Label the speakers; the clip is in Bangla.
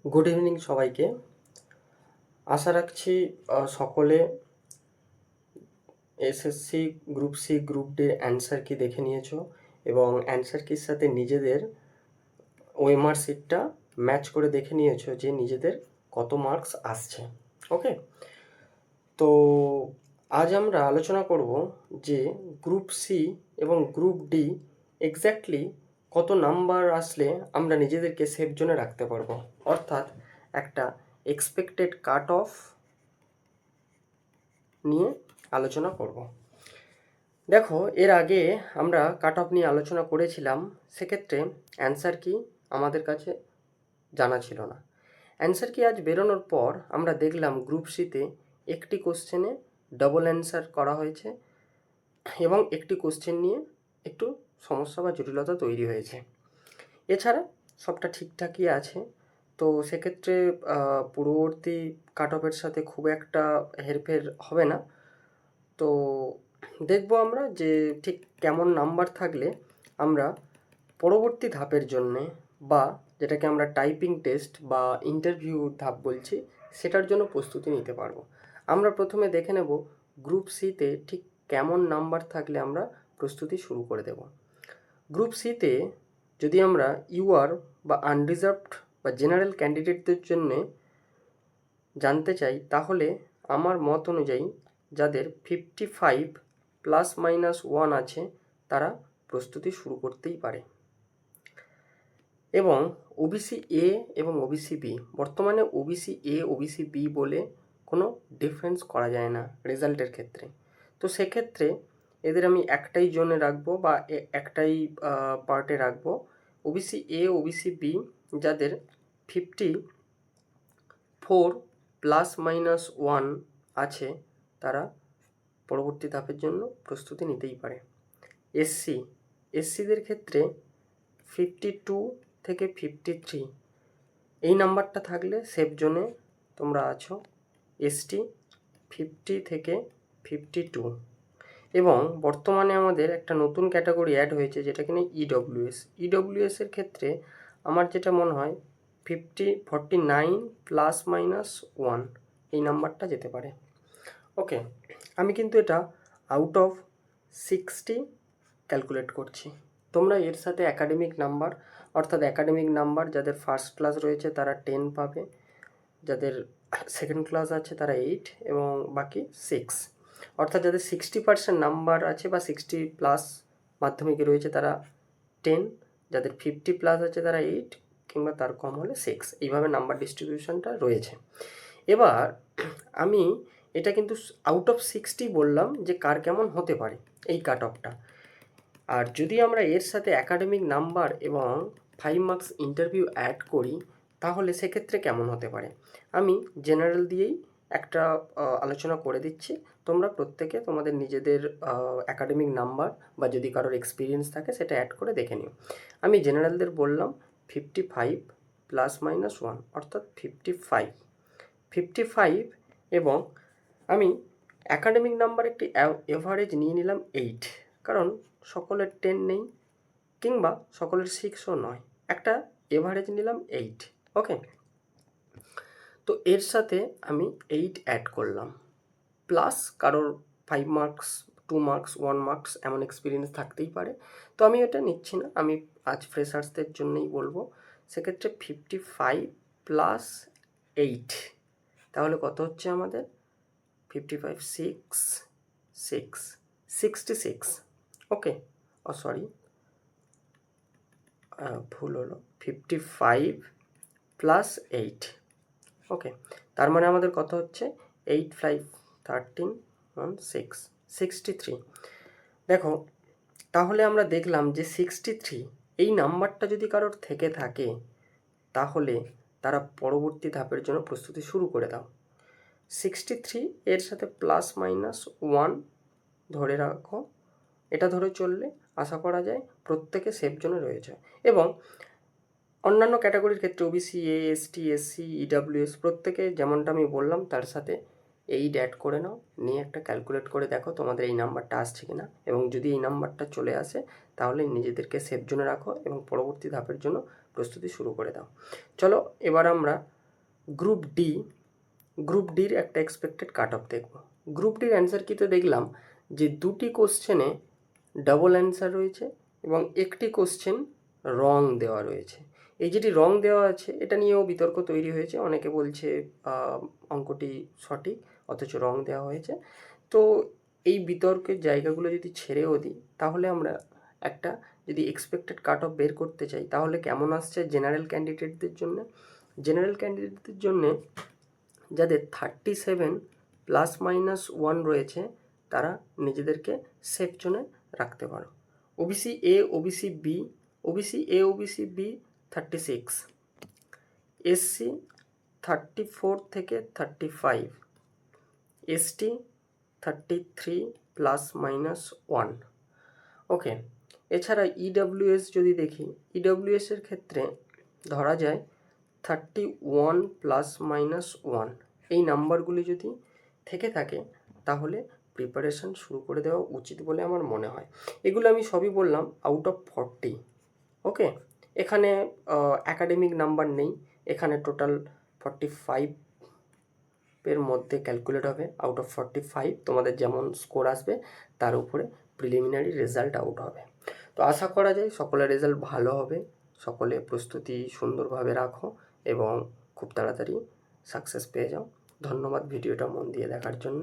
Speaker 1: গুড ইভিনিং সবাইকে। আশা রাখছি সকলে SSC group C group D answer কি দেখে নিয়েছো এবং অ্যান্সার কির সাথে নিজেদের ওএমআর শিটটা ম্যাচ করে দেখে নিয়েছো যে নিজেদের কত মার্কস আসছে। ওকে, তো আজ আমরা আলোচনা করব যে গ্রুপ সি এবং গ্রুপ ডি এক্স্যাক্টলি কত নাম্বার আসলে আমরা নিজেদেরকে সেফ জোনে রাখতে পারবো, অর্থাৎ একটা এক্সপেক্টেড কাট অফ নিয়ে আলোচনা করব। দেখো, এর আগে আমরা কাট অফ নিয়ে আলোচনা করেছিলাম, সেক্ষেত্রে অ্যান্সার কি আমাদের কাছে জানা ছিল না। অ্যান্সার কি আজ বেরোনোর পর আমরা দেখলাম গ্রুপ সিতে একটি কোশ্চেনে ডবল অ্যান্সার করা হয়েছে এবং একটি কোশ্চেন নিয়ে একটু সমস্যা বা জটিলতা তৈরি হয়েছে। এছাড়া সবটা ঠিকঠাকই আছে। তো সেক্ষেত্রে পূর্ববর্তী কাট অফের সাথে খুব একটা হেরফের হবে না। তো দেখব আমরা যে ঠিক কেমন নাম্বার থাকলে আমরা পরবর্তী ধাপের জন্যে বা যেটাকে আমরা টাইপিং টেস্ট বা ইন্টারভিউ ধাপ বলছি সেটার জন্য প্রস্তুতি নিতে পারবো। আমরা প্রথমে দেখে নেব গ্রুপ সিতে ঠিক কেমন নাম্বার থাকলে আমরা প্রস্তুতি শুরু করে দেব। গ্রুপ সিতে যদি আমরা ইউআর বা আনরিজার্ভড বা জেনারেল ক্যান্ডিডেটদের জন্যে জানতে চাই, তাহলে আমার মত অনুযায়ী যাদের 55 ± 1 আছে তারা প্রস্তুতি শুরু করতেই পারে। এবং ওবিসি এ এবং ওবিসি বি, বর্তমানে ওবিসি এ ওবিসি বি বলে কোনো ডিফারেন্স করা যায় না রেজাল্টের ক্ষেত্রে। তো সেক্ষেত্রে এদের আমি একটাই জোনে রাখবো বা একটাই পার্টে রাখবো। ওবিসি এ ওবিসি বি যাদের 54 ± 1 আছে তারা পরবর্তী ধাপের জন্য প্রস্তুতি নিতেই পারে। এসসিদের ক্ষেত্রে 52 থেকে 53 এই নাম্বারটা থাকলে সেফ জোনে তোমরা আছো। এসটি 50 থেকে 52। এবং বর্তমানে আমাদের একটা নতুন ক্যাটাগরি অ্যাড হয়েছে যেটা কিনা ইডব্লিউএসের ক্ষেত্রে আমার যেটা মনে হয় 49 ± 1 এই নাম্বারটা যেতে পারে। ওকে, আমি কিন্তু এটা আউট অফ 60 ক্যালকুলেট করছি। তোমরা এর সাথে অ্যাকাডেমিক নাম্বার, অর্থাৎ অ্যাকাডেমিক নাম্বার যাদের ফার্স্ট ক্লাস রয়েছে তারা 10 পাবে, যাদের সেকেন্ড ক্লাস আছে তারা 8 এবং বাকি 6, অর্থাৎ যাদের 60% নাম্বার আছে বা 60+ মাধ্যমিকে রয়েছে তারা 10, যাদের 50+ আছে তারা 8 কিংবা তার কম হলে 6, এইভাবে নাম্বার ডিস্ট্রিবিউশনটা রয়েছে। এবার আমি এটা কিন্তু আউট অফ 60 বললাম যে কার কেমন হতে পারে এই কাট অফটা। আর যদি আমরা এর সাথে অ্যাকাডেমিক নাম্বার এবং 5 মার্কস ইন্টারভিউ অ্যাড করি তাহলে সেক্ষেত্রে কেমন হতে পারে আমি জেনারেল দিয়েই একটা আলোচনা করে দিচ্ছি। তোমরা প্রত্যেকে তোমাদের নিজেদের অ্যাকাডেমিক নাম্বার বা যদি কারোর এক্সপিরিয়েন্স থাকে সেটা অ্যাড করে দেখে নিও। আমি জেনারেলদের বললাম 55 ± 1 অর্থাৎ 55 এবং আমি অ্যাকাডেমিক নাম্বার একটি এভারেজ নিয়ে নিলাম 8, কারণ সকলের 10 নেই কিংবা সকলের 6ও নয়, একটা এভারেজ নিলাম 8। ওকে, তো এর সাথে আমি 8 অ্যাড করলাম, প্লাস কারোর 5 মার্কস 2 মার্কস 1 মার্কস এমন এক্সপিরিয়েন্স থাকতেই পারে। তো আমি এটা নিচ্ছি না, আমি আজ ফ্রেশার্সদের জন্যই বলবো। সেক্ষেত্রে 55 + 8 তাহলে কত হচ্ছে আমাদের 55 66। ওকে, সরি ভুল হলো, 55 + 8। ওকে, তার মানে আমাদের কত হচ্ছে 8 5 13 1 6 63। দেখো, তাহলে আমরা দেখলাম যে 63 এই নাম্বারটা যদি কারোর থেকে থাকে তাহলে তারা পরবর্তী ধাপের জন্য প্রস্তুতি শুরু করে দাও। 63 এর সাথে ±1 ধরে রাখো, এটা ধরে চললে আশা করা যায় প্রত্যেকে সেফ জোনে রয়েছে। এবং অন্যান্য ক্যাটাগরির ক্ষেত্রে OBC A ST SC EWS প্রত্যেকে যেমনটা আমি বললাম তার সাথে 8 অ্যাড করে নাও, নিয়ে একটা ক্যালকুলেট করে দেখো তোমাদের এই নাম্বারটা আসছে কিনা, এবং যদি এই নাম্বারটা চলে আসে তাহলে নিজেদেরকে সেফ জোনে রাখো এবং পরবর্তী ধাপের জন্য প্রস্তুতি শুরু করে দাও। চলো এবার আমরা গ্রুপ ডির একটা এক্সপেক্টেড কাট অফ দেখব। গ্রুপ ডির অ্যান্সার কিতে দেখলাম যে 2টি কোশ্চেনে ডাবল অ্যান্সার রয়েছে এবং একটি কোশ্চেন রং দেওয়া রয়েছে। এই যেটি রং দেওয়া আছে এটা নিয়েও বিতর্ক তৈরি হয়েছে, অনেকে বলছে অঙ্কটি সঠিক অথচ রং দেওয়া হয়েছে। তো এই বিতর্কের জায়গাগুলো যদি ছেড়েও দিই তাহলে আমরা একটা যদি এক্সপেক্টেড কাট অফ বের করতে চাই তাহলে কেমন আসছে জেনারেল ক্যান্ডিডেটদের জন্যে যাদের 37 ±1 রয়েছে তারা নিজেদেরকে সেফ জোনে রাখতে পারো। OBC A, OBC B, OBC B 36, এসসি 34 থেকে 35, এসটি 33 ±1। ওকে, এছাড়া ইডাব্লিউএস যদি দেখি, ইডাব্লিউএসের ক্ষেত্রে ধরা যায় 31 ±1। এই নাম্বারগুলি যদি থেকে থাকে তাহলে প্রিপারেশান শুরু করে দেওয়া উচিত বলে আমার মনে হয়। এগুলো আমি সবই বললাম আউট অফ 40। ওকে, এখানে অ্যাকাডেমিক নাম্বার নেই, এখানে টোটাল 45 মধ্যে ক্যালকুলেট হবে। আউট অফ 45 তোমাদের যেমন স্কোর আসবে তার উপরে প্রিলিমিনারি রেজাল্ট আউট হবে। তো আশা করা যায় সকলের রেজাল্ট ভালো হবে, সকলে প্রস্তুতি সুন্দরভাবে রাখো এবং খুব তাড়াতাড়ি সাকসেস পেয়ে যাও। ধন্যবাদ ভিডিওটা মন দিয়ে দেখার জন্য।